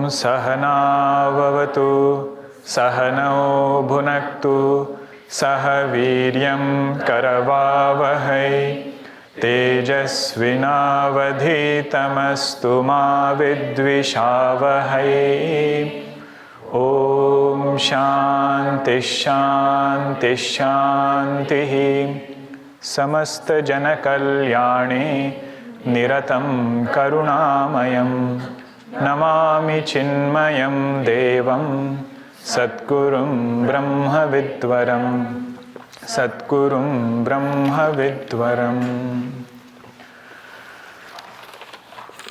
Sahana vavatu, sahano bhunaktu, sahaviryam karavavahai, tejasvinavadhitamastu ma vidvishavahai. Om Shanti Shanti Shanti. Samasta Jana Kalyani Niratam Karunamayam Namami Chinmayam Devam Satgurum Brahma Vidvaram Satgurum Brahma Vidvaram.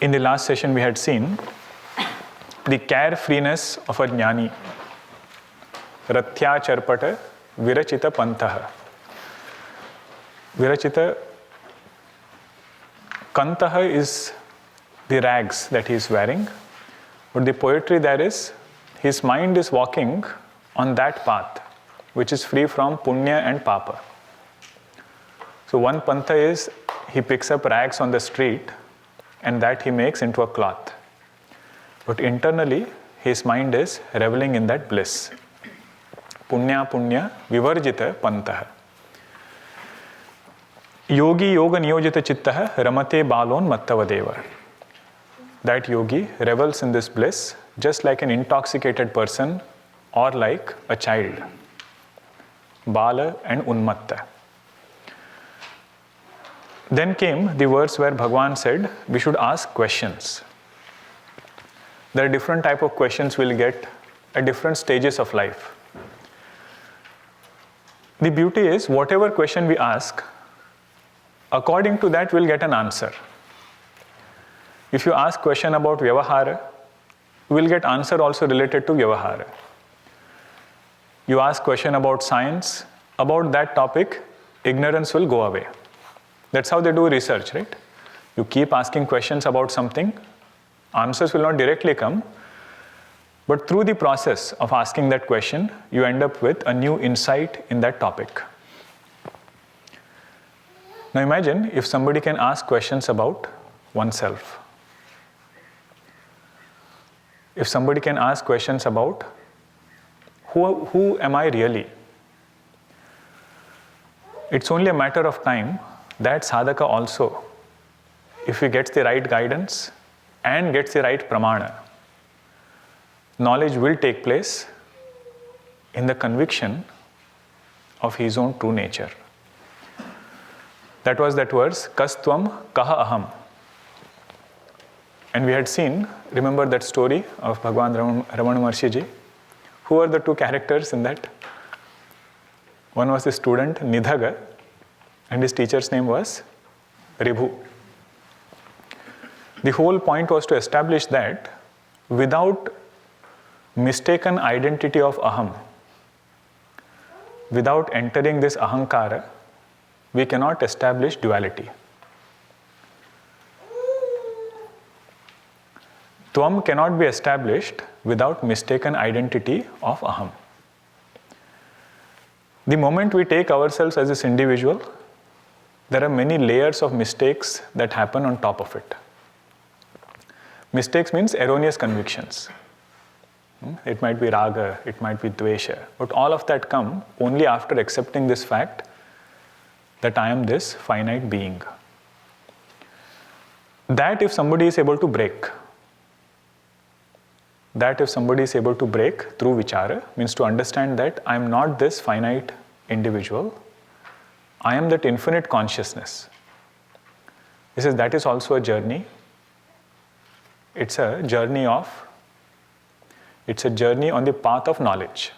In the last session we had seen the carefreeness of a jnani. Rathya charpata virachita pantaha. Virachita kantaha is the rags that he is wearing, but the poetry there is his mind is walking on that path which is free from punya and papa. So one pantha is he picks up rags on the street and that he makes into a cloth. But internally his mind is reveling in that bliss. Punya punya vivarjita pantaha. Yogi yoga niyojita chittaha ramate balon mattavadeva. That yogi revels in this bliss just like an intoxicated person or like a child. Bala and unmatta. Then came the verse where Bhagavan said we should ask questions. There are different type of questions we'll get at different stages of life. The beauty is whatever question we ask, according to that we'll get an answer. If you ask question about Vyavahara, we'll get answer also related to Vyavahara. You ask question about science, about that topic, ignorance will go away. That's how they do research, right? You keep asking questions about something, answers will not directly come, but through the process of asking that question, you end up with a new insight in that topic. Now imagine if somebody can ask questions about oneself. If somebody can ask questions about who am I really? It's only a matter of time that sadhaka also, if he gets the right guidance and gets the right pramana, knowledge will take place in the conviction of his own true nature. That was that verse, Kastvam Kaha Aham. And we had seen, remember that story of Bhagavan Ramana Maharshi ji? Who are the two characters in that? One was the student Nidhaga and his teacher's name was Ribhu. The whole point was to establish that without mistaken identity of aham, without entering this ahankara, we cannot establish duality. Tvam cannot be established without mistaken identity of aham. The moment we take ourselves as this individual, there are many layers of mistakes that happen on top of it. Mistakes means erroneous convictions. It might be raga, it might be dvesha, but all of that come only after accepting this fact that I am this finite being. That if somebody is able to break, through vichara, means to understand that I am not this finite individual, I am that infinite consciousness. That is also a journey. It's a journey on the path of knowledge.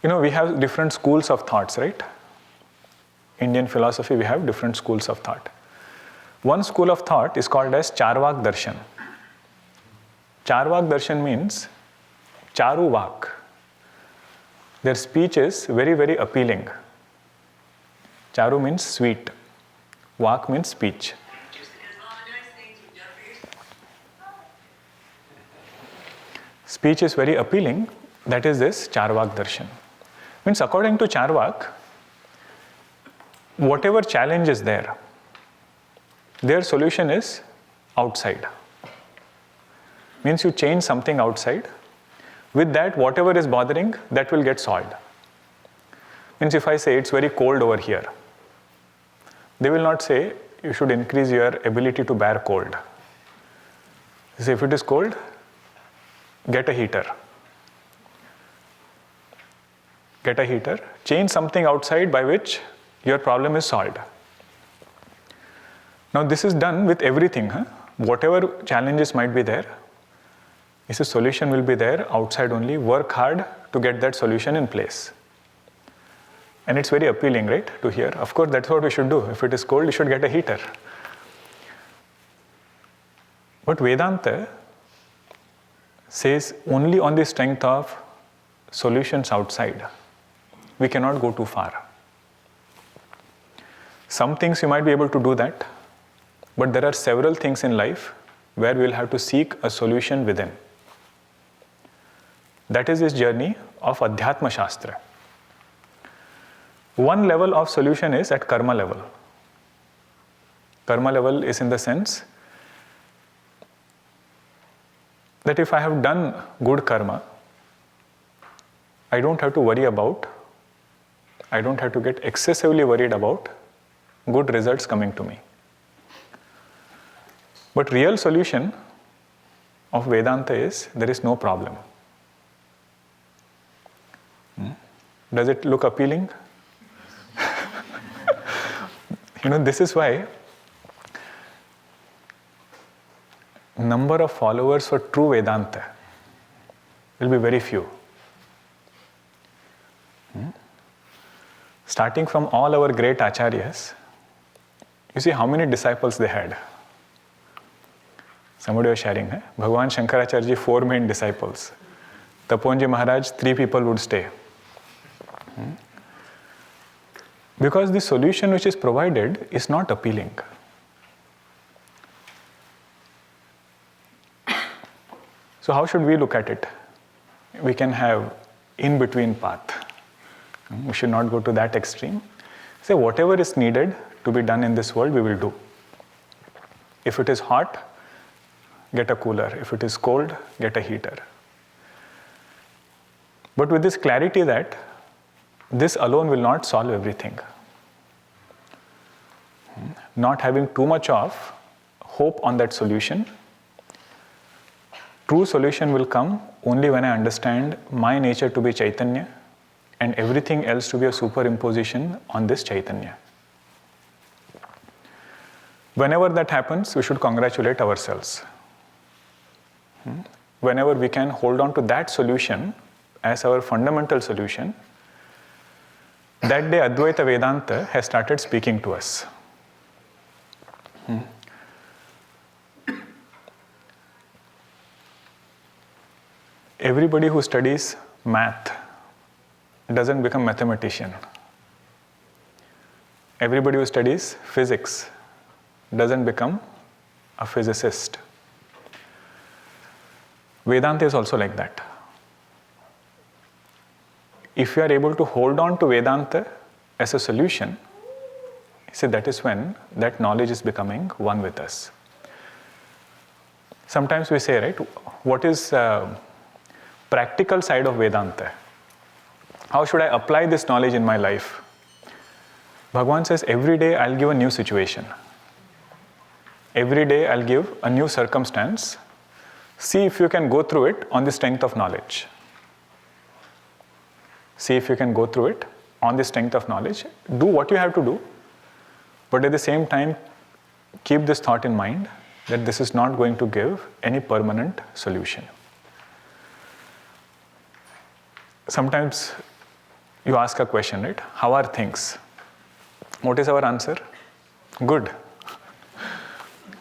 We have different schools of thoughts, right? Indian philosophy, we have different schools of thought. One school of thought is called as Charvak Darshan. Charvak Darshan means Charu Vak. Their speech is very, very appealing. Charu means sweet. Vak means speech. Speech is very appealing. That is this Charvak Darshan. Means according to Charvak, whatever challenge is there, their solution is outside. Means you change something outside. With that, whatever is bothering, that will get solved. Means if I say it's very cold over here, they will not say you should increase your ability to bear cold. They say if it is cold, get a heater. Get a heater, change something outside by which your problem is solved. Now this is done with everything. Whatever challenges might be there, this solution will be there outside only. Work hard to get that solution in place. And it's very appealing, right, to hear. Of course, that's what we should do. If it is cold, you should get a heater. But Vedanta says only on the strength of solutions outside, we cannot go too far. Some things you might be able to do that, but there are several things in life where we will have to seek a solution within. That is this journey of Adhyatma Shastra. One level of solution is at karma level. Karma level is in the sense that if I have done good karma, I don't have to worry about, I don't have to get excessively worried about good results coming to me. But real solution of Vedanta is there is no problem. Does it look appealing? This is why number of followers for true Vedanta will be very few. Starting from all our great acharyas, you see how many disciples they had. Somebody was sharing, Bhagavan Shankaracharya ji, 4 main disciples. Taponji Maharaj, 3 people would stay. Because the solution which is provided is not appealing. So how should we look at it? We can have in-between path. We should not go to that extreme. Say whatever is needed to be done in this world, we will do. If it is hot, get a cooler. If it is cold, get a heater. But with this clarity that this alone will not solve everything. Not having too much of hope on that solution. True solution will come only when I understand my nature to be Chaitanya and everything else to be a superimposition on this Chaitanya. Whenever that happens, we should congratulate ourselves. Whenever we can hold on to that solution as our fundamental solution, that day Advaita Vedanta has started speaking to us. Everybody who studies math doesn't become a mathematician. Everybody who studies physics doesn't become a physicist. Vedanta is also like that. If you are able to hold on to Vedanta as a solution, see, that is when that knowledge is becoming one with us. Sometimes we say, right, what is practical side of Vedanta? How should I apply this knowledge in my life? Bhagavan says, every day I'll give a new situation. Every day I'll give a new circumstance. See if you can go through it on the strength of knowledge. See if you can go through it on the strength of knowledge. Do what you have to do, but at the same time, keep this thought in mind that this is not going to give any permanent solution. Sometimes you ask a question, right? How are things? What is our answer? Good.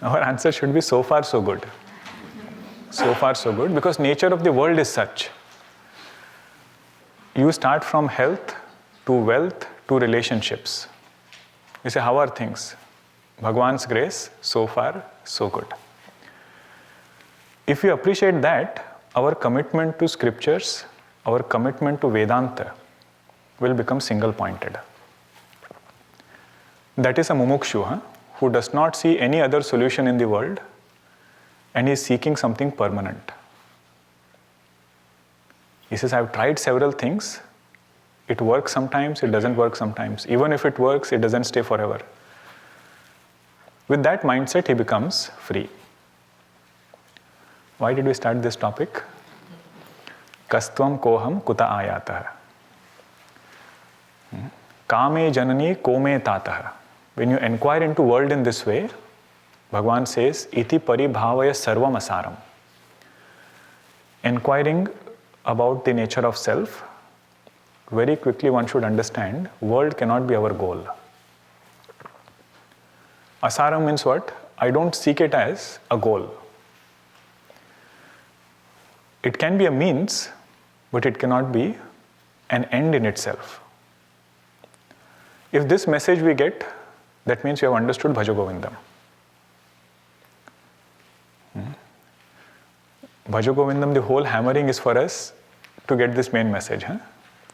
Our answer should be so far so good. So far so good, because nature of the world is such. You start from health to wealth to relationships. You say, how are things? Bhagwan's grace, so far so good. If we appreciate that, our commitment to scriptures, our commitment to Vedanta will become single-pointed. That is a mumukshu, who does not see any other solution in the world and is seeking something permanent. He says, I've tried several things. It works sometimes, it doesn't work sometimes. Even if it works, it doesn't stay forever. With that mindset, he becomes free. Why did we start this topic? Kastvam koham kuta ayatah. Kame janani kome tatah. When you inquire into world in this way, Bhagavan says, iti paribhavaya sarvam asaram. Inquiring about the nature of self, very quickly one should understand, world cannot be our goal. Asaram means what? I don't seek it as a goal. It can be a means, but it cannot be an end in itself. If this message we get, that means you have understood Bhajagovindam. Bhajagovindam, the whole hammering is for us to get this main message.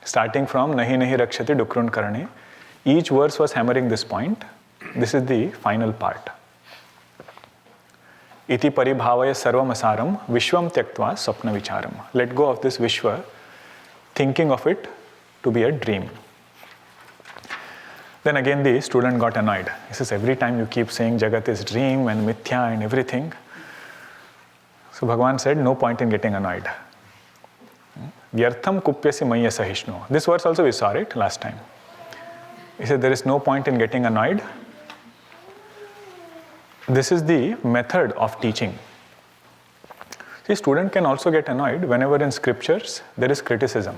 Starting from Nahi Nahi Rakshati Dukrun Karane, each verse was hammering this point. This is the final part. Iti paribhavaya sarvam asaram vishvam tyaktva swapna vicharam. Let go of this Vishwa, thinking of it to be a dream. Then again the student got annoyed. He says, every time you keep saying Jagat is dream and mithya and everything. So Bhagavan said, no point in getting annoyed. Vyartham kupyasi maya sahishnu. This verse also we saw it last time. He said, there is no point in getting annoyed. This is the method of teaching. See, student can also get annoyed whenever in scriptures there is criticism.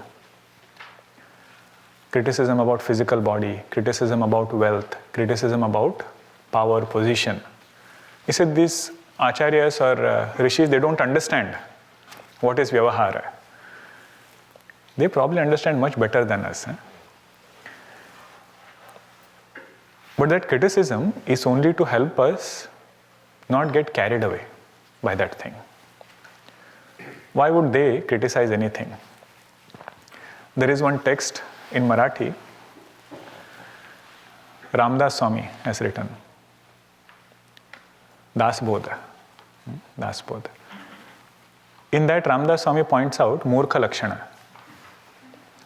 Criticism about physical body, criticism about wealth, criticism about power, position. He said these acharyas or rishis, they don't understand what is vyavahara. They probably understand much better than us. But that criticism is only to help us not get carried away by that thing. Why would they criticize anything? There is one text in Marathi, Ramdas Swami has written, Dasbodha. Dasbodha. In that, Ramdas Swami points out Murkha Lakshana.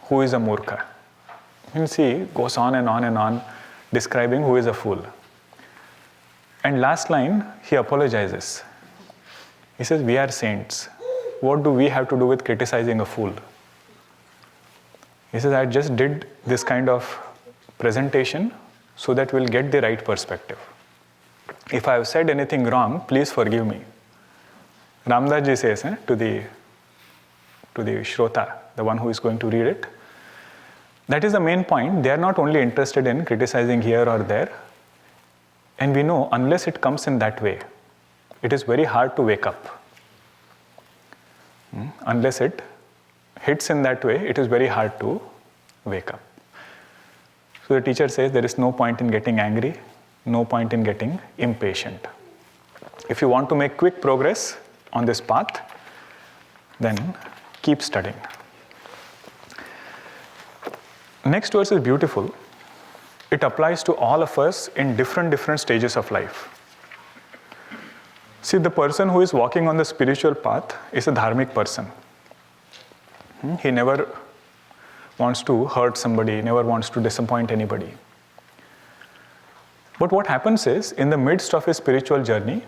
Who is a Murkha? You see, goes on and on describing who is a fool. And last line, he apologizes. He says, we are saints. What do we have to do with criticizing a fool? He says, I just did this kind of presentation so that we'll get the right perspective. If I have said anything wrong, please forgive me. Ramdas ji says to the Shrota, the one who is going to read it, that is the main point. They are not only interested in criticizing here or there. And we know, unless it comes in that way, it is very hard to wake up. Unless it hits in that way, it is very hard to wake up. So the teacher says there is no point in getting angry, no point in getting impatient. If you want to make quick progress on this path, then keep studying. Next verse is beautiful. It applies to all of us in different stages of life. See, the person who is walking on the spiritual path is a dharmic person. He never wants to hurt somebody, never wants to disappoint anybody. But what happens is, in the midst of his spiritual journey,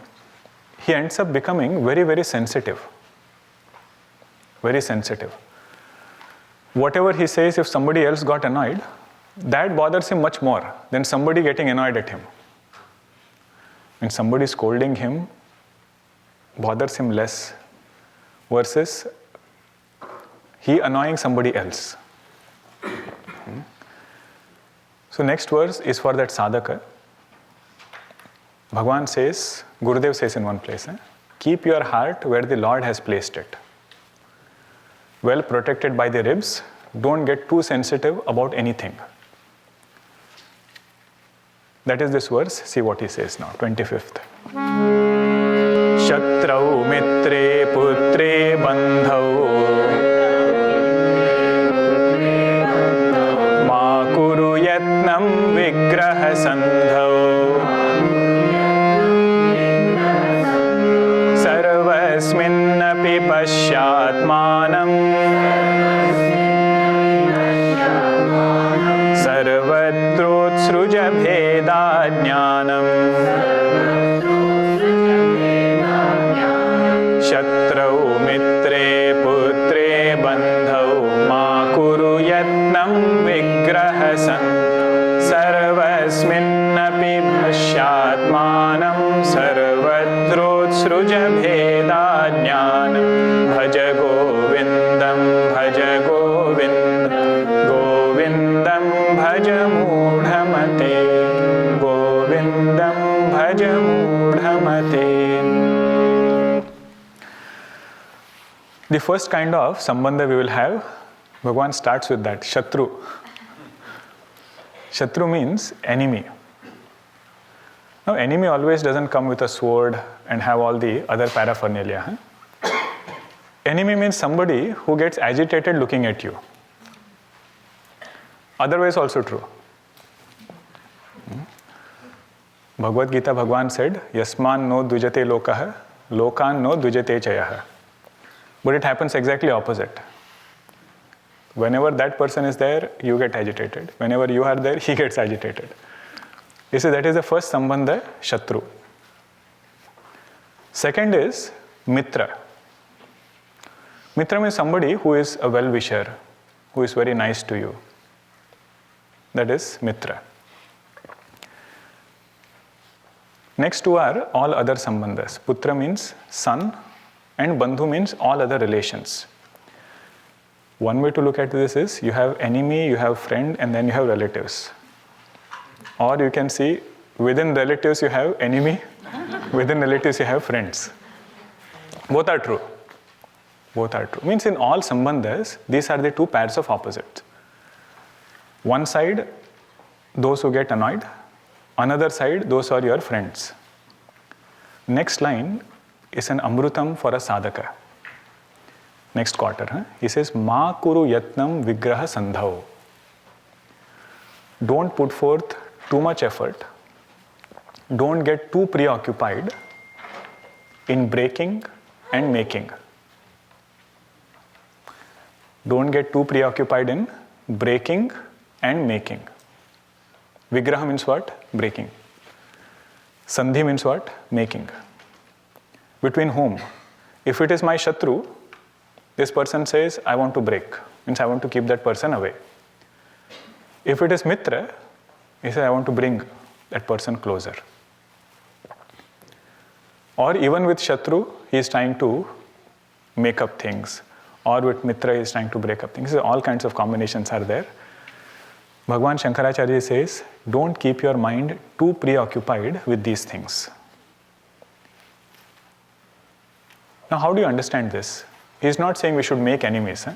he ends up becoming very sensitive. Very sensitive. Whatever he says, if somebody else got annoyed, that bothers him much more than somebody getting annoyed at him. When somebody scolding him bothers him less versus he annoying somebody else. So next verse is for that sadhaka. Bhagavan says, Gurudev says in one place, keep your heart where the Lord has placed it. Well protected by the ribs, don't get too sensitive about anything. That is this verse. See what he says now, 25th. Shatrau mitre putre bandhau ma kuru yatnam vigraha sandhau sarvasminnapi pashyatmanam sarvatrotsruja bhedajnanam shatrau mitre putre bandhau ma kuru yatnam vigraha sarvasminnapi pashyatmanam sarvatrotsruja bhedajnanam Bhajagovindam Bhajagovindam Govindam Bhajamudhamate Govindam Bhajamudhamate. The first kind of sambandha we will have, Bhagavan starts with that, Shatru. Shatru means enemy. Now, enemy always doesn't come with a sword and have all the other paraphernalia. Enemy means somebody who gets agitated looking at you. Otherwise also true. Bhagavad Gita, Bhagavan said, Yasman no dujate lokah, lokan no dujate chayah. But it happens exactly opposite. Whenever that person is there, you get agitated. Whenever you are there, he gets agitated. You see, that is the first sambandha, Shatru. Second is Mitra. Mitra means somebody who is a well-wisher, who is very nice to you. That is Mitra. Next two are all other sambandhas. Putra means son, and Bandhu means all other relations. One way to look at this is you have enemy, you have friend, and then you have relatives. Or you can see within relatives you have enemy, within relatives you have friends. Both are true. Both are true. Means in all sambandhas, these are the two pairs of opposites. One side, those who get annoyed. Another side, those are your friends. Next line is an amrutam for a sadhaka. Next quarter, he says, Ma kuru yatnam vigraha sandhau. Don't put forth too much effort. Don't get too preoccupied in breaking and making. Don't get too preoccupied in breaking and making. Vigraha means what? Breaking. Sandhi means what? Making. Between whom? If it is my Shatru, this person says, I want to break. Means I want to keep that person away. If it is Mitra, he says, I want to bring that person closer. Or even with Shatru, he is trying to make up things. Or with Mitra, he is trying to break up things. So all kinds of combinations are there. Bhagavan Shankaracharya says, don't keep your mind too preoccupied with these things. Now, how do you understand this? He is not saying we should make enemies.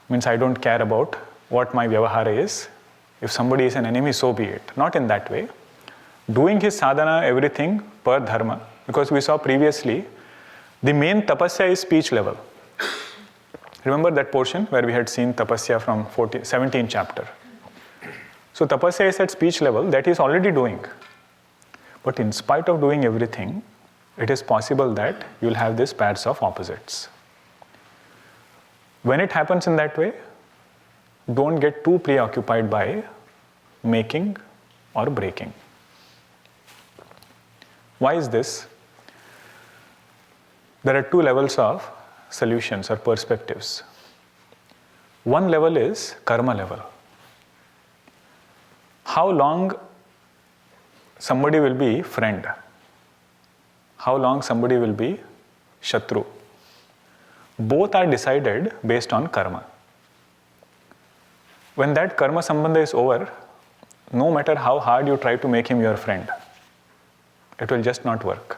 Means I don't care about what my vyavahara is. If somebody is an enemy, so be it. Not in that way. Doing his sadhana, everything per dharma. Because we saw previously, the main tapasya is speech level. Remember that portion where we had seen tapasya from 17th chapter. So tapasya is at speech level, that he is already doing. But in spite of doing everything, it is possible that you will have these pairs of opposites. When it happens in that way, don't get too preoccupied by making or breaking. Why is this? There are two levels of solutions or perspectives. One level is karma level. How long somebody will be friend? How long somebody will be Shatru? Both are decided based on karma. When that karma sambandha is over, no matter how hard you try to make him your friend, It will just not work.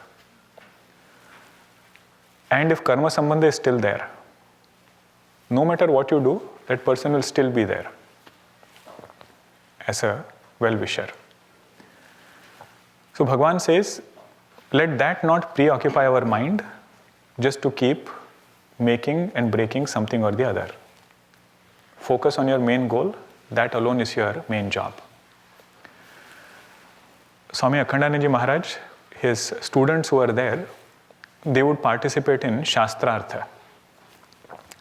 And if karma sambandha is still there, no matter what you do, that person will still be there as a well-wisher. So Bhagavan says, let that not preoccupy our mind just to keep making and breaking something or the other. Focus on your main goal. That alone is your main job. Swami Akhandanandaji Maharaj, his students who were there, they would participate in Shastrartha.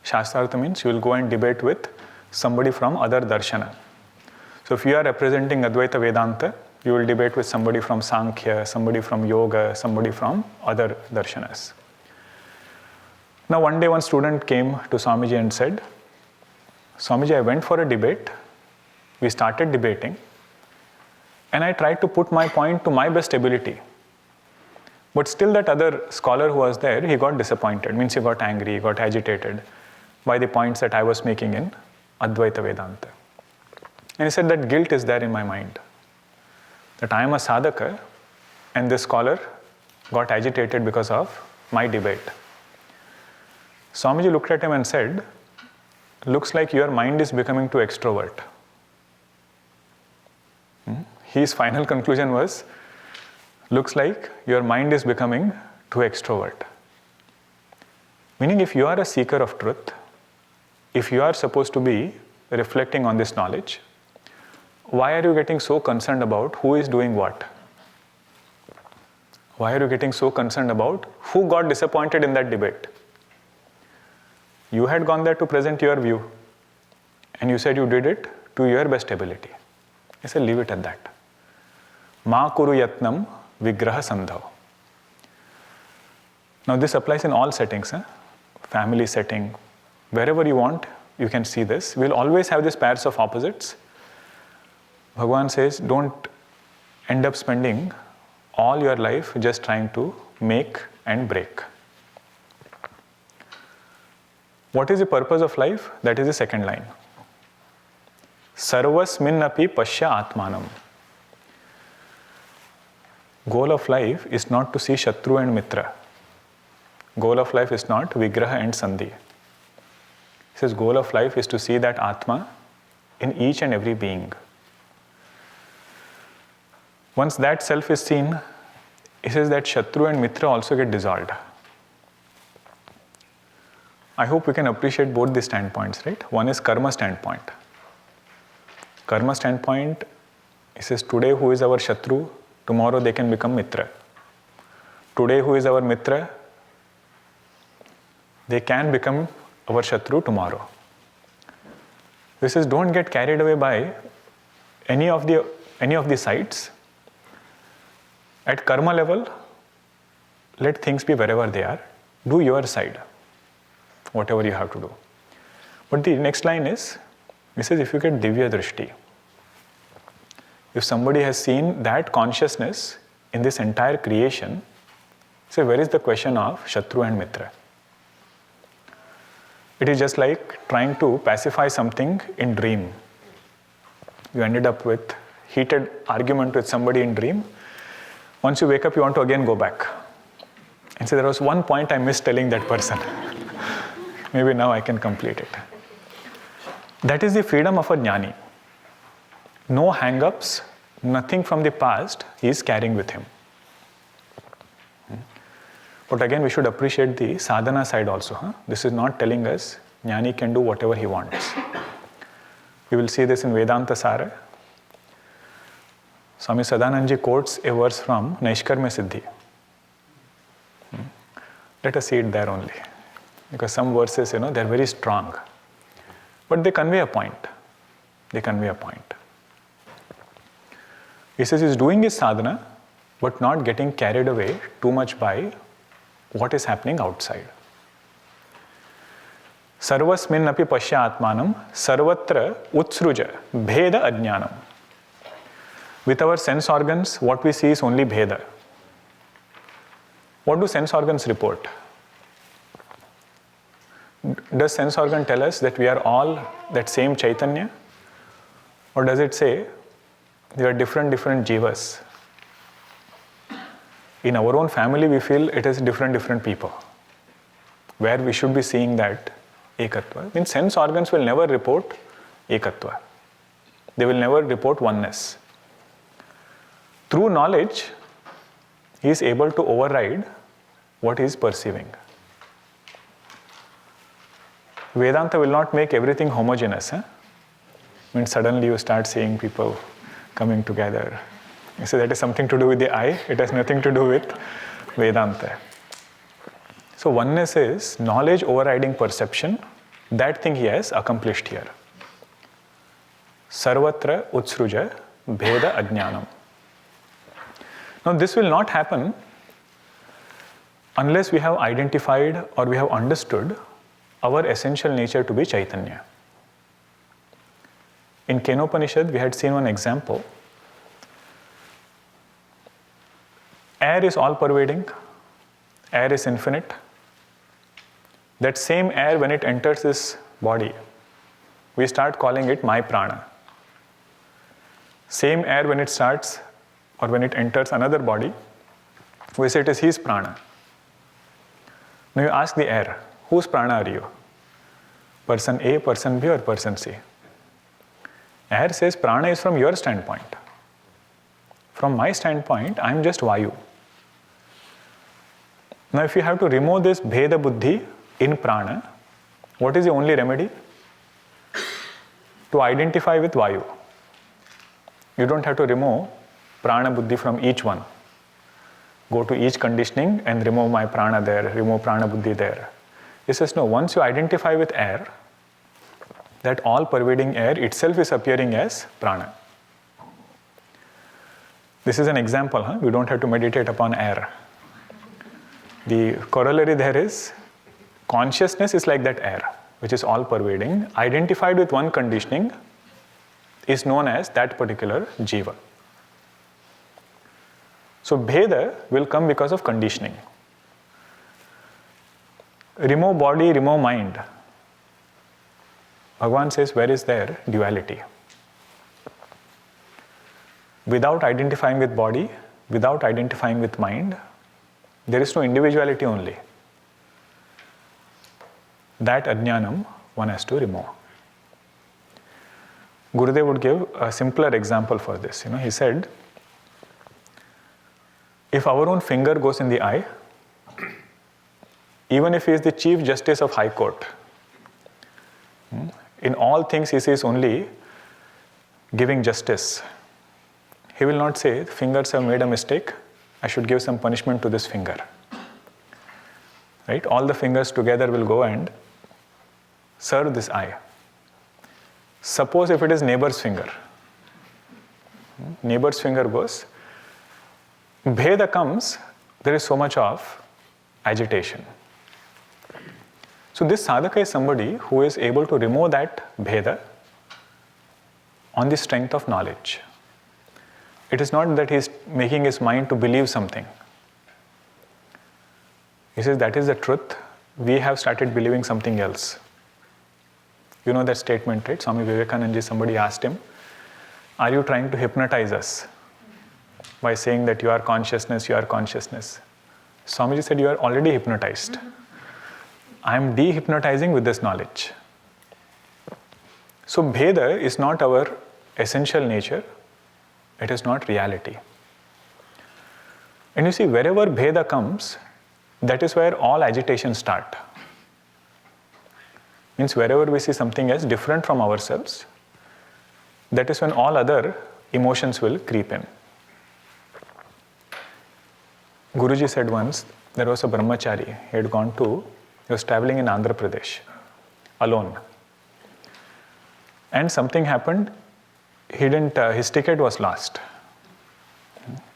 Shastrartha means you will go and debate with somebody from other darshana. So if you are representing Advaita Vedanta, you will debate with somebody from Sankhya, somebody from Yoga, somebody from other darshanas. Now one day one student came to Swamiji and said, Swamiji, I went for a debate. We started debating. And I tried to put my point to my best ability. But still that other scholar who was there, he got disappointed. Means he got angry, he got agitated by the points that I was making in Advaita Vedanta. And he said that guilt is there in my mind. That I am a sadhaka and this scholar got agitated because of my debate. Swamiji looked at him and said, looks like your mind is becoming too extrovert. His final conclusion was, looks like your mind is becoming too extrovert. Meaning if you are a seeker of truth, if you are supposed to be reflecting on this knowledge, why are you getting so concerned about who is doing what? Why are you getting so concerned about who got disappointed in that debate? You had gone there to present your view, and you said you did it to your best ability. I said, leave it at that. Ma kuru yatnam vigraha sandhav. Now this applies in all settings, family setting, wherever you want, you can see this. We'll always have these pairs of opposites. Bhagavan says, don't end up spending all your life just trying to make and break. What is the purpose of life? That is the second line. Sarvasmin api pasya atmanam. Goal of life is not to see Shatru and Mitra. Goal of life is not Vigraha and Sandhi. He says goal of life is to see that Atma in each and every being. Once that self is seen, he says that Shatru and Mitra also get dissolved. I hope we can appreciate both these standpoints, right? One is karma standpoint. Karma standpoint, he says today who is our Shatru, tomorrow they can become Mitra. Today who is our Mitra, they can become our Shatru tomorrow. He says don't get carried away by any of the sides. At karma level, let things be wherever they are. Do your side, whatever you have to do. But the next line is, he says if you get divya drishti, if somebody has seen that consciousness in this entire creation, say where is the question of Shatru and Mitra? It is just like trying to pacify something in dream. You ended up with heated argument with somebody in dream. Once you wake up, you want to again go back and say there was one point I missed telling that person. Maybe now I can complete it. That is the freedom of a jnani. No hang-ups, nothing from the past he is carrying with him. But again, we should appreciate the sadhana side also. This is not telling us jnani can do whatever he wants. We will see this in Vedanta Sara. Swami Sadanandaji quotes a verse from Naishkarmya Siddhi. Let us see it there only. Because some verses, they're very strong. But they convey a point. They convey a point. He says he's doing his sadhana, but not getting carried away too much by what is happening outside. Sarvasmin api pasya atmanam sarvatra utsruja bheda ajnanam. With our sense organs, what we see is only bheda. What do sense organs report? Does sense organ tell us that we are all that same Chaitanya? Or does it say there are different jivas? in our own family we feel it is different people, where we should be seeing that ekatva. Means sense organs will never report ekatva. They will never report oneness. Through knowledge, he is able to override what he is perceiving. Vedanta will not make everything homogeneous. When suddenly you start seeing people coming together. You say that is something to do with the I, it has nothing to do with Vedanta. So oneness is knowledge overriding perception. That thing he has accomplished here. Sarvatra utsruja bheda ajnanam. Now this will not happen unless we have identified or we have understood our essential nature to be Chaitanya. In Kenopanishad, we had seen one example. Air is all-pervading. Air is infinite. That same air, when it enters this body, we start calling it my prana. Same air, when it starts or when it enters another body, we say it is his prana. Now you ask the air, whose prana are you? Person A, person B, or person C? Air says prana is from your standpoint. From my standpoint, I am just Vayu. Now if you have to remove this Bheda Buddhi in prana, what is the only remedy? To identify with Vayu. You don't have to remove prana buddhi from each one. Go to each conditioning and remove my prana there, remove prana buddhi there. He says no, once you identify with air, that all pervading air itself is appearing as prana. This is an example, we don't have to meditate upon air. The corollary there is, consciousness is like that air, which is all pervading, identified with one conditioning, is known as that particular jiva. So bheda will come because of conditioning. Remove body, remove mind. Bhagavan says, where is there duality? Without identifying with body, without identifying with mind, there is no individuality only. That ajnanam one has to remove. Gurudev would give a simpler example for this. He said, if our own finger goes in the eye, even if he is the Chief Justice of High Court, in all things he sees only giving justice. He will not say, fingers have made a mistake, I should give some punishment to this finger. Right? All the fingers together will go and serve this eye. Suppose if it is neighbor's finger. Neighbor's finger goes. Bheda comes, there is so much of agitation. So this sadhaka is somebody who is able to remove that bheda on the strength of knowledge. It is not that he is making his mind to believe something. He says that is the truth. We have started believing something else. You know that statement, right? Swami Vivekananda, somebody asked him, are you trying to hypnotize us by saying that you are consciousness, you are consciousness? Swamiji said, you are already hypnotized. I am de-hypnotizing with this knowledge. So bheda is not our essential nature. It is not reality. And you see, wherever bheda comes, that is where all agitations start. Means wherever we see something as different from ourselves, that is when all other emotions will creep in. Guruji said once, there was a brahmachari, he was traveling in Andhra Pradesh, alone. And something happened, his ticket was lost.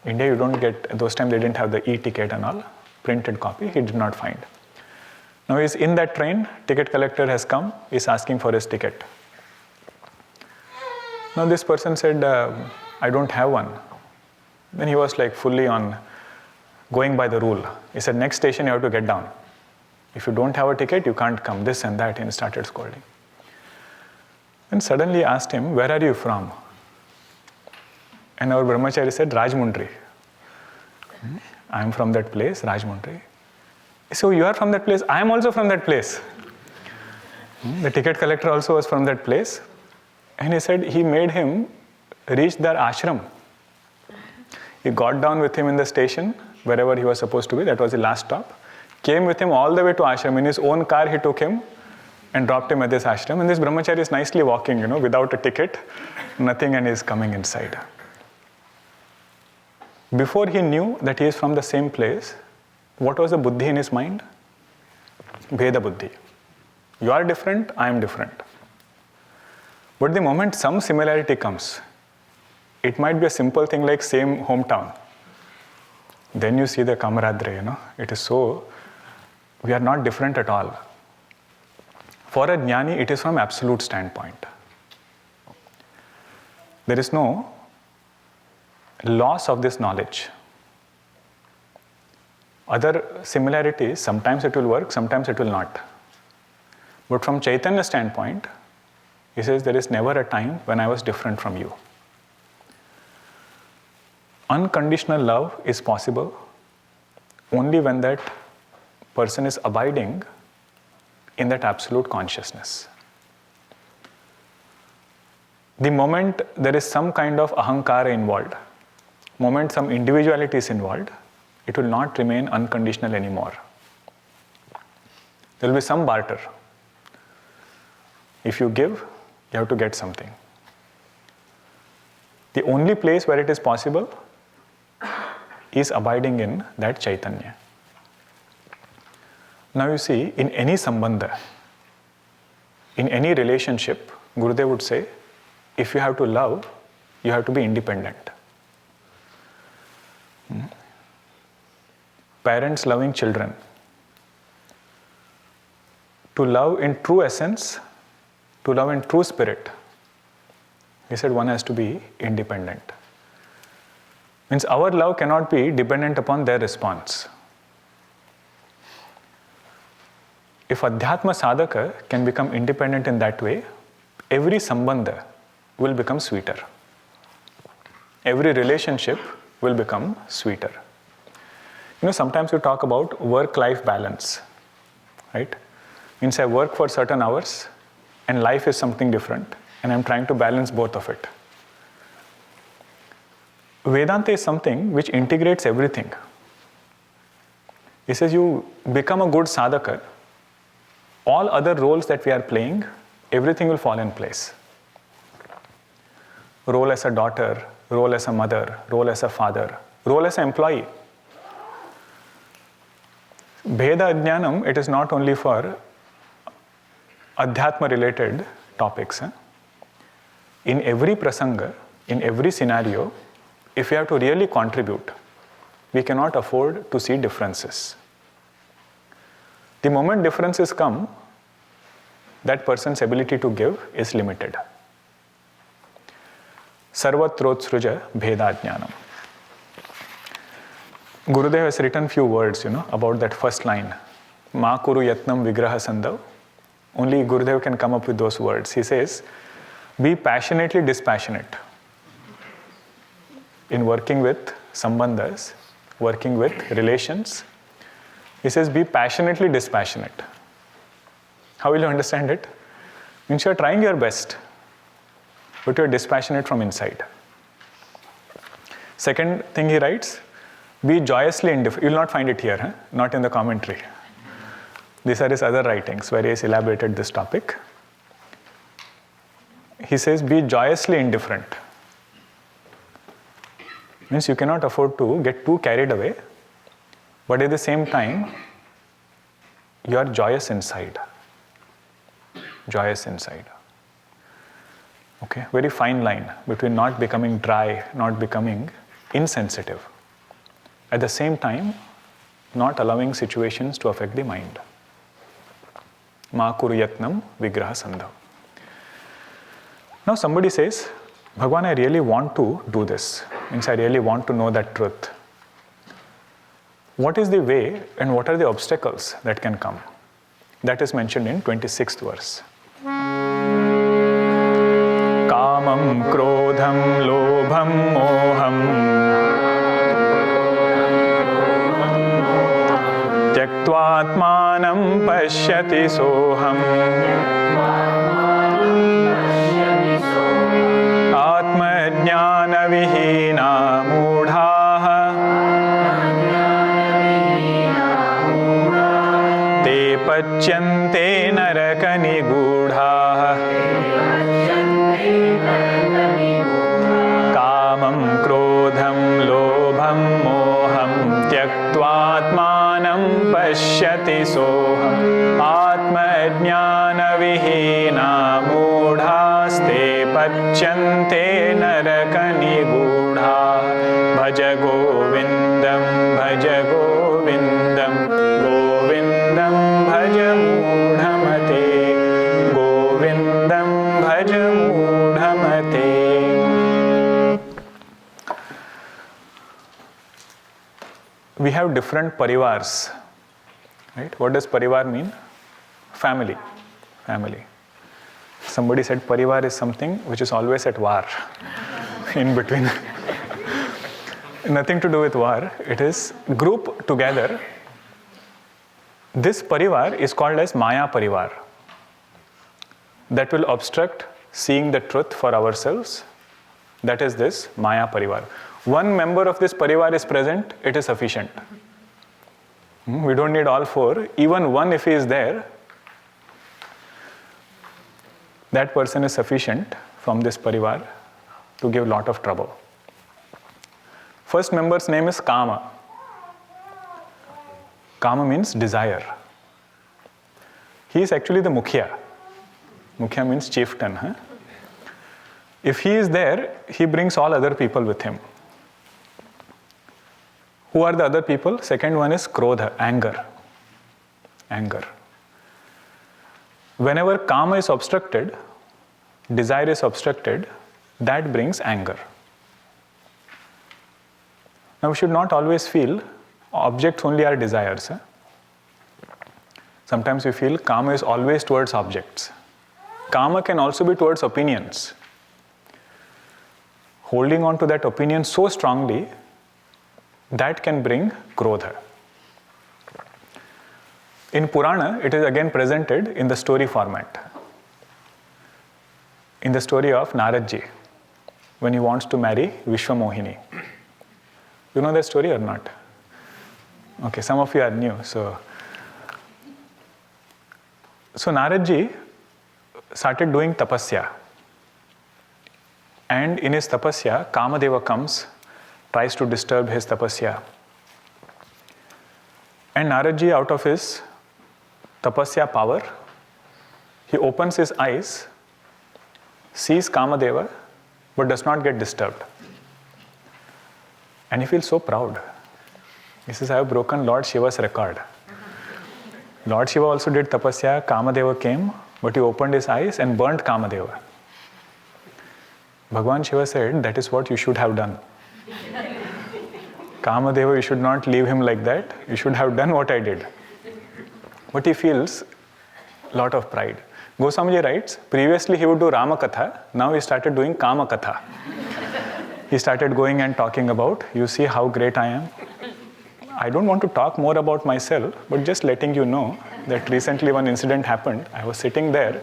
India, you don't get, those times they didn't have the e-ticket and all, printed copy, he did not find. Now he's in that train, ticket collector has come, he's asking for his ticket. Now this person said, I don't have one. Then he was like fully on going by the rule. He said, next station you have to get down. If you don't have a ticket, you can't come, this and that, and he started scolding. And suddenly he asked him, where are you from? And our brahmachari said, Rajmundry. I am from that place, Rajmundry. So you are from that place, I am also from that place. The ticket collector also was from that place. And he said he made him reach their ashram. He got down with him in the station, wherever he was supposed to be, that was the last stop. Came with him all the way to ashram. In his own car, he took him and dropped him at this ashram. And this brahmachari is nicely walking, without a ticket, nothing, and is coming inside. Before he knew that he is from the same place, what was the buddhi in his mind? Bheda buddhi. You are different, I am different. But the moment some similarity comes, it might be a simple thing like same hometown. Then you see the camaraderie, It is so, we are not different at all. For a jnani, it is from absolute standpoint. There is no loss of this knowledge. Other similarities, sometimes it will work, sometimes it will not. But from Chaitanya's standpoint, he says there is never a time when I was different from you. Unconditional love is possible only when that person is abiding in that absolute consciousness. The moment there is some kind of ahankara involved, moment some individuality is involved, it will not remain unconditional anymore. There will be some barter. If you give, you have to get something. The only place where it is possible is abiding in that Chaitanya. Now you see, in any sambandha, in any relationship, Gurudev would say, if you have to love, you have to be independent. Parents loving children. To love in true essence, to love in true spirit, he said one has to be independent. Means our love cannot be dependent upon their response. If Adhyatma sadhaka can become independent in that way, every sambandha will become sweeter. Every relationship will become sweeter. Sometimes you talk about work-life balance, right? Means I work for certain hours and life is something different and I'm trying to balance both of it. Vedanta is something which integrates everything. He says you become a good sadhaka, all other roles that we are playing, everything will fall in place. Role as a daughter, role as a mother, role as a father, role as an employee. Bheda Ajnanam, it is not only for Adhyatma related topics. In every prasanga, in every scenario, if we have to really contribute, we cannot afford to see differences. The moment differences come, that person's ability to give is limited. Sarvatrotsruja Bheda Jnanam. Gurudev has written few words, about that first line. Ma kuru yatnam vigraha sandav. Only Gurudev can come up with those words. He says, be passionately dispassionate. In working with sambandhas, working with relations, he says, be passionately dispassionate. How will you understand it? Means you are trying your best, but you are dispassionate from inside. Second thing he writes, be joyously indifferent. You will not find it here, not in the commentary. These are his other writings where he has elaborated this topic. He says, be joyously indifferent. Means you cannot afford to get too carried away, but at the same time, you are joyous inside. Joyous inside. Okay, very fine line between not becoming dry, not becoming insensitive. At the same time, not allowing situations to affect the mind. Ma kuru yatnam vigraha sandhav. Now somebody says, Bhagwan, I really want to do this. Means I really want to know that truth. What is the way and what are the obstacles that can come? That is mentioned in 26th verse. Kamam, krodham, lobham, moham. त्यक्त्वात्मानं पश्यति सोऽहम् आत्मज्ञानविहीना मूढाः ते पच्यन्ते नरकनिगूढाः कामं क्रोधं लोभं मोहं त्यक्त्वात्मानं पश्यति सोऽहम् आत्मज्ञानविहीना मूढास्ते पच्यन्ते नरकनिगूढाः भज गोविन्दं गोविन्दं भज मूढमते गोविन्दं भज मूढमते. We have different parivars, right? What does parivar mean? Family. Somebody said parivar is something which is always at war, in between. Nothing to do with war. It is group together. This parivar is called as Maya parivar. That will obstruct seeing the truth for ourselves. That is this Maya parivar. One member of this parivar is present, it is sufficient. We don't need all four. Even one, if he is there, that person is sufficient from this parivar to give lot of trouble. First member's name is Kama. Kama means desire. He is actually the Mukhya. Mukhya means chieftain. If he is there, he brings all other people with him. Who are the other people? Second one is Krodha, anger. Whenever Kama is obstructed, desire is obstructed, that brings anger. Now we should not always feel objects only are desires. Sometimes we feel Kama is always towards objects. Kama can also be towards opinions. Holding on to that opinion so strongly, that can bring Krodha. In Purana, it is again presented in the story format. In the story of Naradji, when he wants to marry Vishwamohini. You know that story or not? Okay, some of you are new. So Naradji started doing tapasya. And in his tapasya, Kamadeva comes, tries to disturb his tapasya. And Naradji, out of his tapasya power, he opens his eyes, sees Kamadeva, but does not get disturbed. And he feels so proud. He says, I have broken Lord Shiva's record. Lord Shiva also did tapasya, Kamadeva came, but he opened his eyes and burnt Kamadeva. Bhagavan Shiva said, that is what you should have done. Kamadeva, you should not leave him like that. You should have done what I did. But he feels a lot of pride. Goswamiji writes, previously he would do Rama Katha, now he started doing Kama Katha. He started going and talking about, you see how great I am. I don't want to talk more about myself, but just letting you know that recently one incident happened. I was sitting there.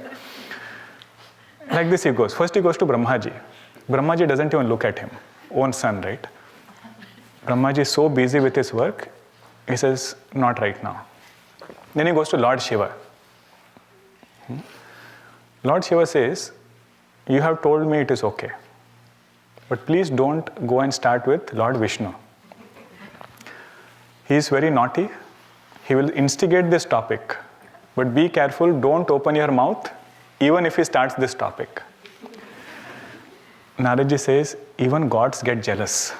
Like this he goes. First he goes to Brahmaji. Brahmaji doesn't even look at him. Own son, right? Brahmaji is so busy with his work, he says, not right now. Then he goes to Lord Shiva. Lord Shiva says, you have told me it is okay. But please don't go and start with Lord Vishnu. He is very naughty. He will instigate this topic. But be careful, don't open your mouth, even if he starts this topic. Naradji says, even gods get jealous.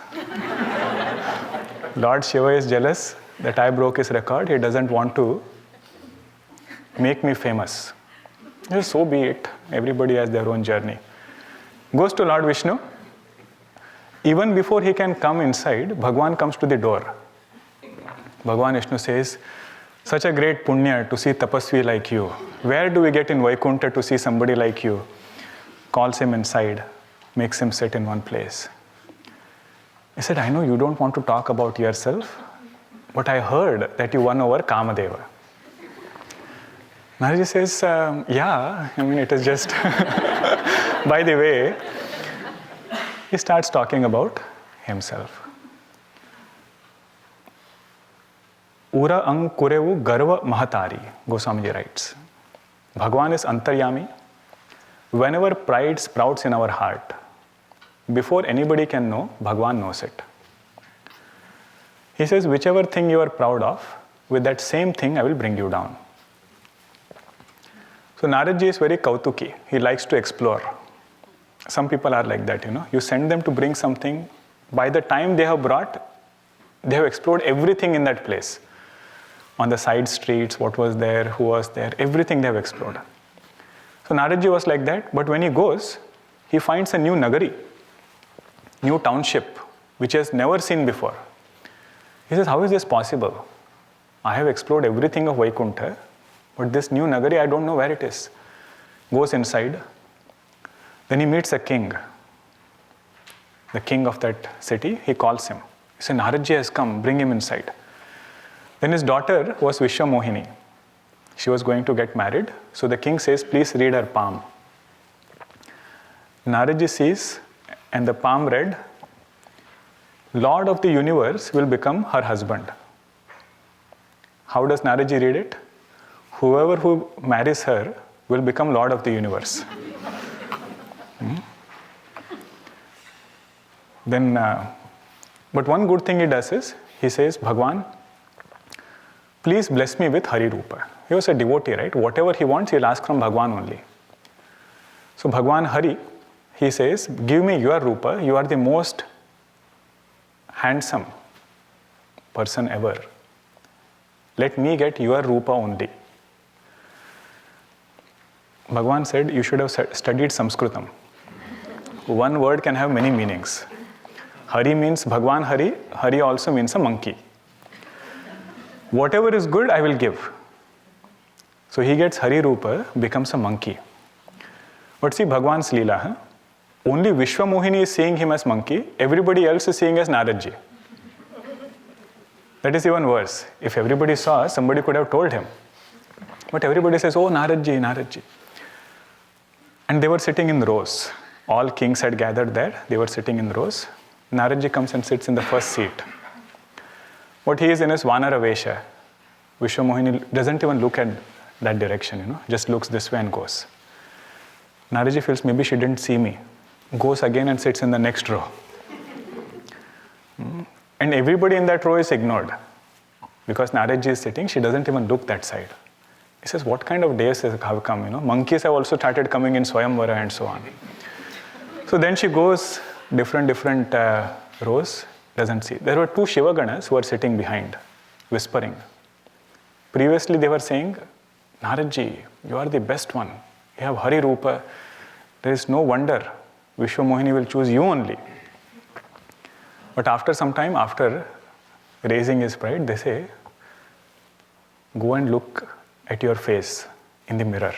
Lord Shiva is jealous that I broke his record. He doesn't want to make me famous. Just so be it. Everybody has their own journey. Goes to Lord Vishnu. Even before he can come inside, Bhagwan comes to the door. Bhagwan Vishnu says, such a great punya to see tapasvi like you. Where do we get in Vaikuntha to see somebody like you? Calls him inside, makes him sit in one place. He said, I know you don't want to talk about yourself, but I heard that you won over Kamadeva. Naraji says, yeah, I mean, it is just, by the way, he starts talking about himself. Ura ang kurevu garva mahatari, Goswamiji writes. Bhagwan is antaryami. Whenever pride sprouts in our heart, before anybody can know, Bhagwan knows it. He says, whichever thing you are proud of, with that same thing I will bring you down. So Naradji is very kautuki. He likes to explore. Some people are like that, You send them to bring something. By the time they have brought, they have explored everything in that place. On the side streets, what was there, who was there, everything they have explored. So Naradji was like that, but when he goes, he finds a new nagari, new township, which he has never seen before. He says, how is this possible? I have explored everything of Vaikuntha, but this new nagari, I don't know where it is. Goes inside. Then he meets a king. The king of that city, he calls him. He says, Naradji has come, bring him inside. Then his daughter was Vishwamohini. She was going to get married. So the king says, please read her palm. Naradji sees, and the palm read, Lord of the universe will become her husband. How does Naradji read it? Whoever who marries her will become Lord of the universe. Then, but one good thing he does is, he says, Bhagwan, please bless me with Hari Rupa. He was a devotee, right? Whatever he wants, he'll ask from Bhagwan only. So Bhagwan Hari, he says, give me your Rupa. You are the most handsome person ever. Let me get your Rupa only. Bhagwan said, you should have studied Sanskritam. One word can have many meanings. Hari means Bhagwan Hari. Hari also means a monkey. Whatever is good, I will give. So he gets Hari Rupa, becomes a monkey. But see Bhagwan's Leela. Huh? Only Vishwamohini is seeing him as monkey. Everybody else is seeing as Naradji. That is even worse. If everybody saw, somebody could have told him. But everybody says, oh, Naradji, Naradji. And they were sitting in rows. All kings had gathered there. They were sitting in rows. Naradji comes and sits in the first seat. But he is in his Vanara Vesha. Vishwamohini doesn't even look at that direction, just looks this way and goes. Naradji feels maybe she didn't see me. Goes again and sits in the next row. And everybody in that row is ignored. Because Naradji is sitting, she doesn't even look that side. He says, what kind of days have come? Monkeys have also started coming in Swayamvara and so on. So then she goes different rows, doesn't see. There were two Shivaganas who were sitting behind, whispering. Previously they were saying, Naradji, you are the best one. You have Hari Rupa. There is no wonder Vishwamohini will choose you only. But after some time, after raising his pride, they say, go and look at your face in the mirror.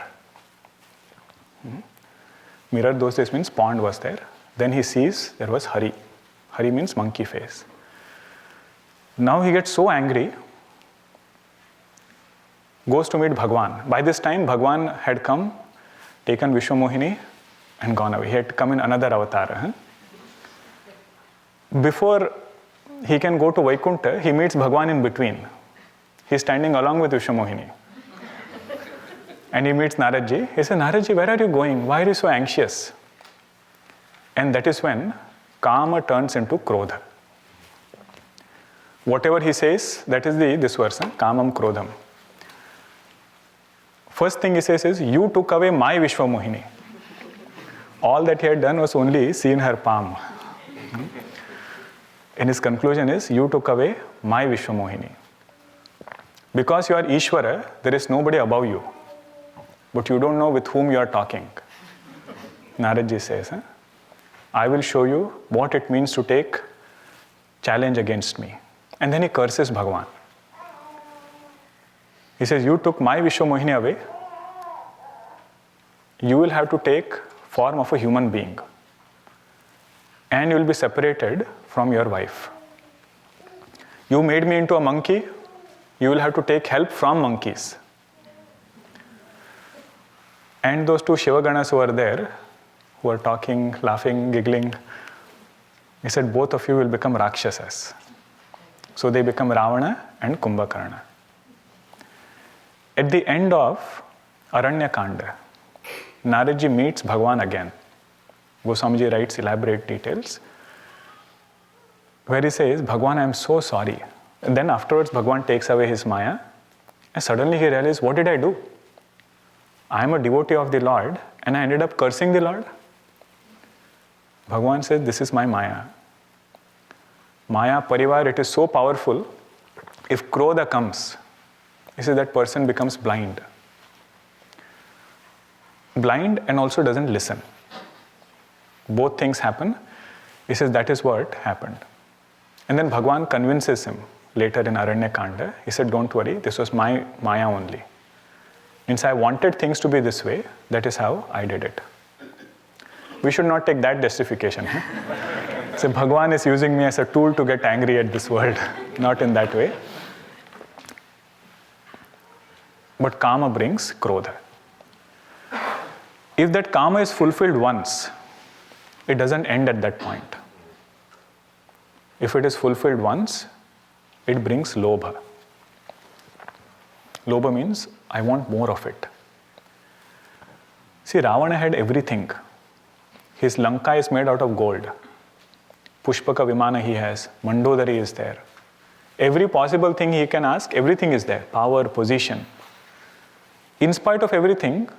Mirror those days means pond was there. Then he sees there was Hari. Hari means monkey face. Now he gets so angry, goes to meet Bhagwan. By this time, Bhagwan had come, taken Vishwamohini and gone away. He had come in another avatar. Before he can go to Vaikuntha, he meets Bhagwan in between. He's standing along with Vishwamohini. And he meets Naradji. He says, Naradji, where are you going? Why are you so anxious? And that is when Kama turns into Krodha. Whatever he says, that is this verse, Kamam Krodham. First thing he says is, you took away my Vishwamohini. All that he had done was only seen her palm. And his conclusion is, you took away my Vishwamohini. Because you are Ishvara, there is nobody above you. But you don't know with whom you are talking. Naradji says, I will show you what it means to take challenge against me. And then he curses Bhagwan. He says, you took my Vishwamohini away. You will have to take form of a human being. And you will be separated from your wife. You made me into a monkey, you will have to take help from monkeys. And those two Shivaganas who were there, who were talking, laughing, giggling, he said, both of you will become Rakshasas. So they become Ravana and Kumbhakarna. At the end of Aranyakanda, Naradji meets Bhagwan again. Goswamiji writes elaborate details, where he says, Bhagwan, I am so sorry. And then afterwards, Bhagwan takes away his Maya, and suddenly he realizes, what did I do? I am a devotee of the Lord, and I ended up cursing the Lord. Bhagwan says, this is my Maya. Maya Parivar, it is so powerful, if Krodha comes, he says that person becomes blind. Blind and also doesn't listen. Both things happen. He says that is what happened. And then Bhagwan convinces him later in Aranyakanda. He said, don't worry, this was my Maya only. Means I wanted things to be this way, that is how I did it. We should not take that justification. So Bhagwan is using me as a tool to get angry at this world, not in that way. But Kama brings Krodha. If that Kama is fulfilled once, it doesn't end at that point. If it is fulfilled once, it brings Lobha. Lobha means, I want more of it. See, Ravana had everything. His Lanka is made out of gold. Pushpaka Vimana he has. Mandodari is there. Every possible thing he can ask, everything is there. Power, position. In spite of everything,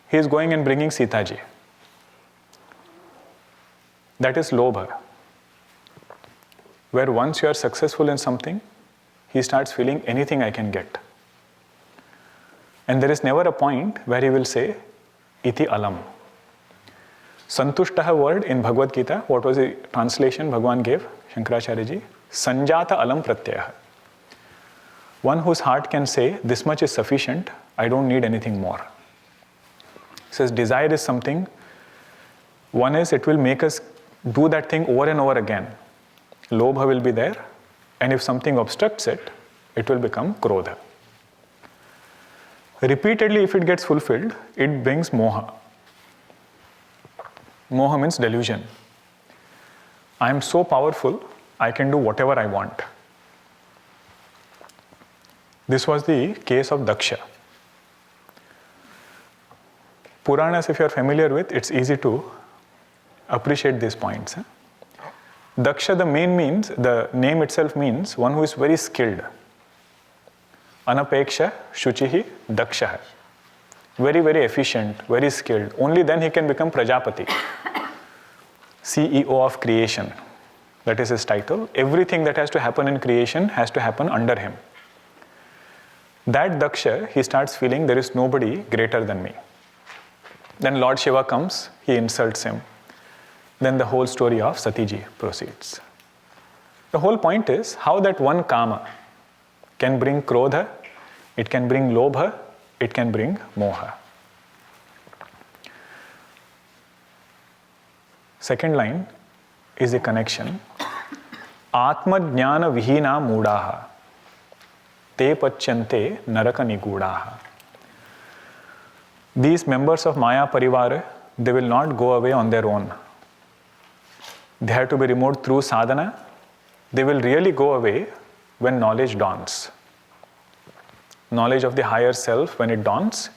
he is going and bringing Sitaji. That is Lobha. Where once you are successful in something, he starts feeling anything I can get. And there is never a point where he will say, iti alam. Santushtaha word in Bhagavad Gita, what was the translation Bhagwan gave, Shankaracharya ji? Sanjata alam pratyaya. One whose heart can say, this much is sufficient, I don't need anything more. He says, desire is something, one is it will make us do that thing over and over again. Lobha will be there, and if something obstructs it, it will become Krodha. Repeatedly, if it gets fulfilled, it brings Moha. Moha means delusion. I am so powerful, I can do whatever I want. This was the case of Daksha. Puranas, if you are familiar with, it's easy to appreciate these points. Daksha, the name itself means one who is very skilled. Anapeksha, Shuchihi, Daksha. Very, very efficient, very skilled. Only then he can become Prajapati, CEO of creation. That is his title. Everything that has to happen in creation has to happen under him. That Daksha, he starts feeling there is nobody greater than me. Then Lord Shiva comes, he insults him. Then the whole story of Satiji proceeds. The whole point is how that one Kama can bring Krodha, it can bring Lobha, it can bring Moha. Second line is a connection. Atma jnana vihina moodaha te pachyante naraka nigudaha. These members of Maya Parivara, they will not go away on their own. They have to be removed through sadhana. They will really go away when knowledge dawns. Knowledge of the higher self, when it dawns,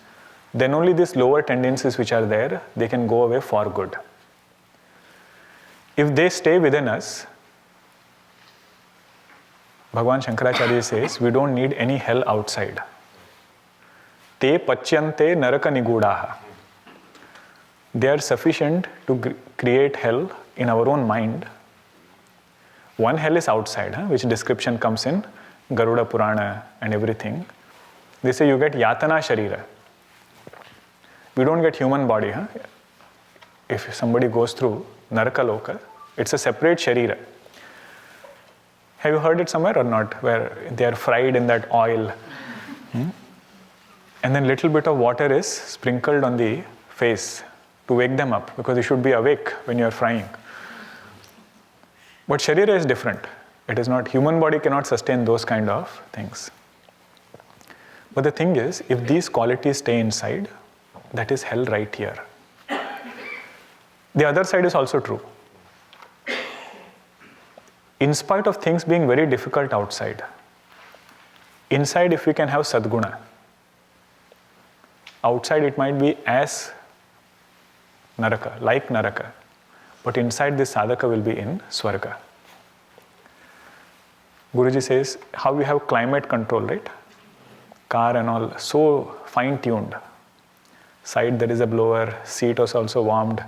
then only these lower tendencies which are there, they can go away for good. If they stay within us, Bhagavan Shankaracharya says, we don't need any hell outside. Te pachyante naraka nigudaha. They are sufficient to create hell in our own mind. One hell is outside, which description comes in Garuda Purana and everything. They say you get yatana sharira. We don't get human body. If somebody goes through naraka loka, it's a separate sharira. Have you heard it somewhere or not? Where they are fried in that oil. And then little bit of water is sprinkled on the face to wake them up, because you should be awake when you are frying. But Sharira is different. It is not, human body cannot sustain those kind of things. But the thing is, if these qualities stay inside, that is hell right here. The other side is also true. In spite of things being very difficult outside, inside if we can have sadguna, outside it might be as naraka, like naraka, but inside this sadhaka will be in swarga. Guruji says, how we have climate control, right? Car and all, so fine-tuned. Side there is a blower, seat was also warmed.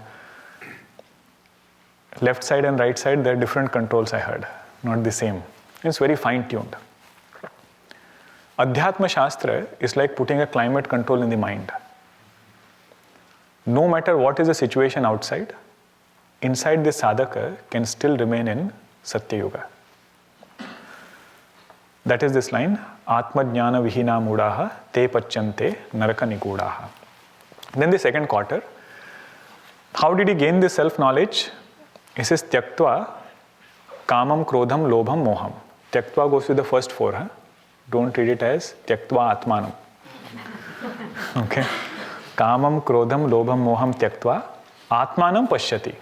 Left side and right side, there are different controls I heard, not the same. It's very fine-tuned. Adhyatma Shastra is like putting a climate control in the mind. No matter what is the situation outside, inside this sadhaka can still remain in Satya Yuga. That is this line, Atma Jnana Vihina Mudaha Te Pachante Naraka Nikudaha. Then the second quarter, how did he gain this self-knowledge? He says, Tyaktva Kamam Krodham Lobham Moham. Tyaktva goes with the first four. Huh? Don't read it as Tyaktva Atmanam. Okay. Kamam Krodham Lobham Moham Tyaktva Atmanam Pashyati.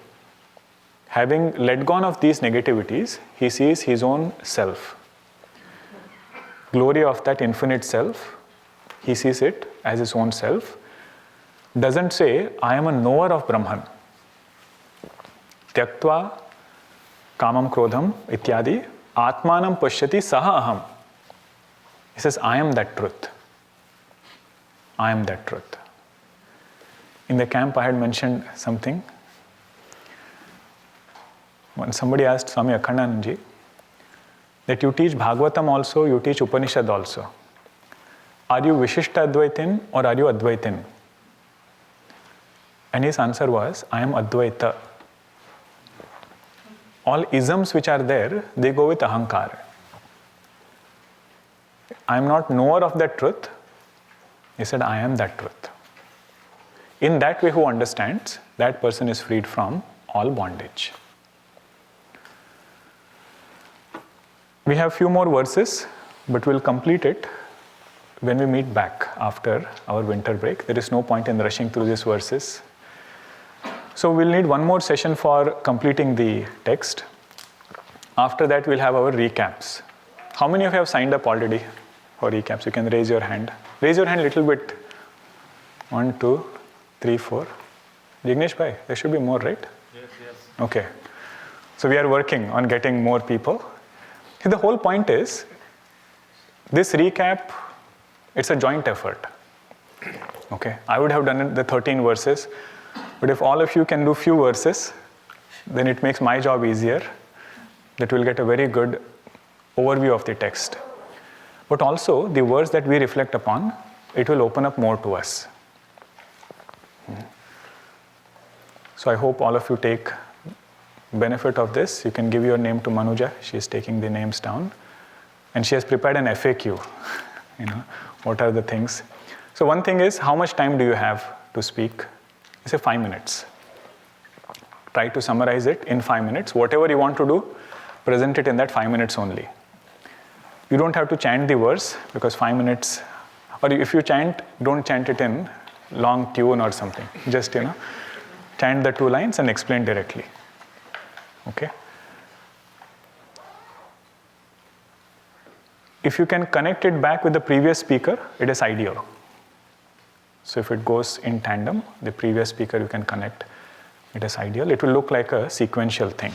Having let go of these negativities, he sees his own self. Glory of that infinite self, he sees it as his own self. Doesn't say, I am a knower of Brahman. Tyaktva Kamam Krodham Ityadi Atmanam Pashyati Saha Aham. He says, I am that truth. I am that truth. In the camp I had mentioned something. When somebody asked Swami Akhandananji that you teach Bhagavatam also, you teach Upanishad also. Are you Vishishta Advaitin or are you Advaitin? And his answer was, I am Advaita. All isms which are there, they go with ahankar. I am not knower of that truth. He said, I am that truth. In that way, who understands, that person is freed from all bondage. We have few more verses, but we'll complete it when we meet back after our winter break. There is no point in rushing through these verses. So we'll need one more session for completing the text. After that, we'll have our recaps. How many of you have signed up already for recaps? You can raise your hand. Raise your hand a little bit. 1, 2, 3, 4. Jignesh bhai, there should be more, right? Yes. Okay. So we are working on getting more people. See, the whole point is, this recap, it's a joint effort. Okay. I would have done it, the 13 verses, but if all of you can do few verses, then it makes my job easier. That we'll get a very good overview of the text. But also, the words that we reflect upon, it will open up more to us. So I hope all of you take benefit of this. You can give your name to Manuja. She is taking the names down. And she has prepared an FAQ. What are the things? So one thing is, how much time do you have to speak? You say 5 minutes. Try to summarize it in 5 minutes. Whatever you want to do, present it in that 5 minutes only. You don't have to chant the verse, because 5 minutes, or if you chant, don't chant it in long tune or something. Just, chant the 2 lines and explain directly. Okay? If you can connect it back with the previous speaker, it is ideal. So if it goes in tandem, the previous speaker you can connect, it is ideal. It will look like a sequential thing.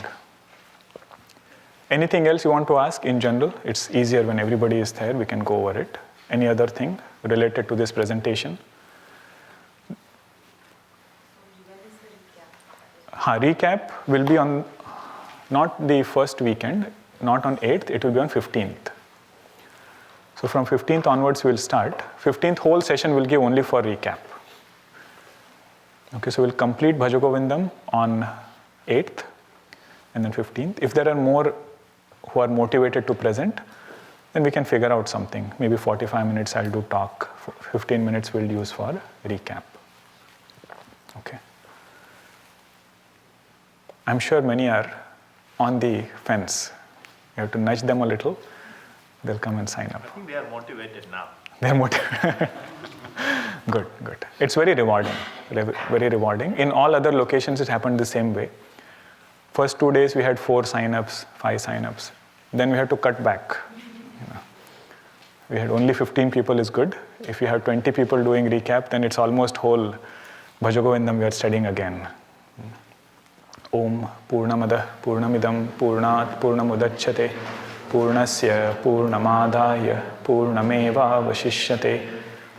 Anything else you want to ask in general? It's easier when everybody is there, we can go over it. Any other thing related to this presentation? Recap will be on not the first weekend, not on 8th, it will be on 15th. So from 15th onwards we'll start. 15th whole session will give only for recap. Okay, so we'll complete Bhajagovindam on 8th and then 15th. If there are more who are motivated to present, then we can figure out something. Maybe 45 minutes I'll do talk, 15 minutes we'll use for recap. Okay. I'm sure many are on the fence. You have to nudge them a little, they'll come and sign up. I think they are motivated now. They're motivated. Good, good. It's very rewarding, very rewarding. In all other locations, it happened the same way. First 2 days, we had 4 sign-ups, 5 sign-ups. Then we had to cut back. We had only 15 people is good. If you have 20 people doing recap, then it's almost whole Bhajagovindam we are studying again. Om Purnamada Purnamidam Purnat Purnamudachyate Purnasya Purnamadaya Purnameva Vashishyate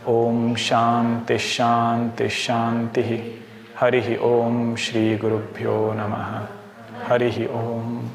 Om Shanti Shanti Shanti Harihi Om Shri Gurubhyo Namaha Harihi Om.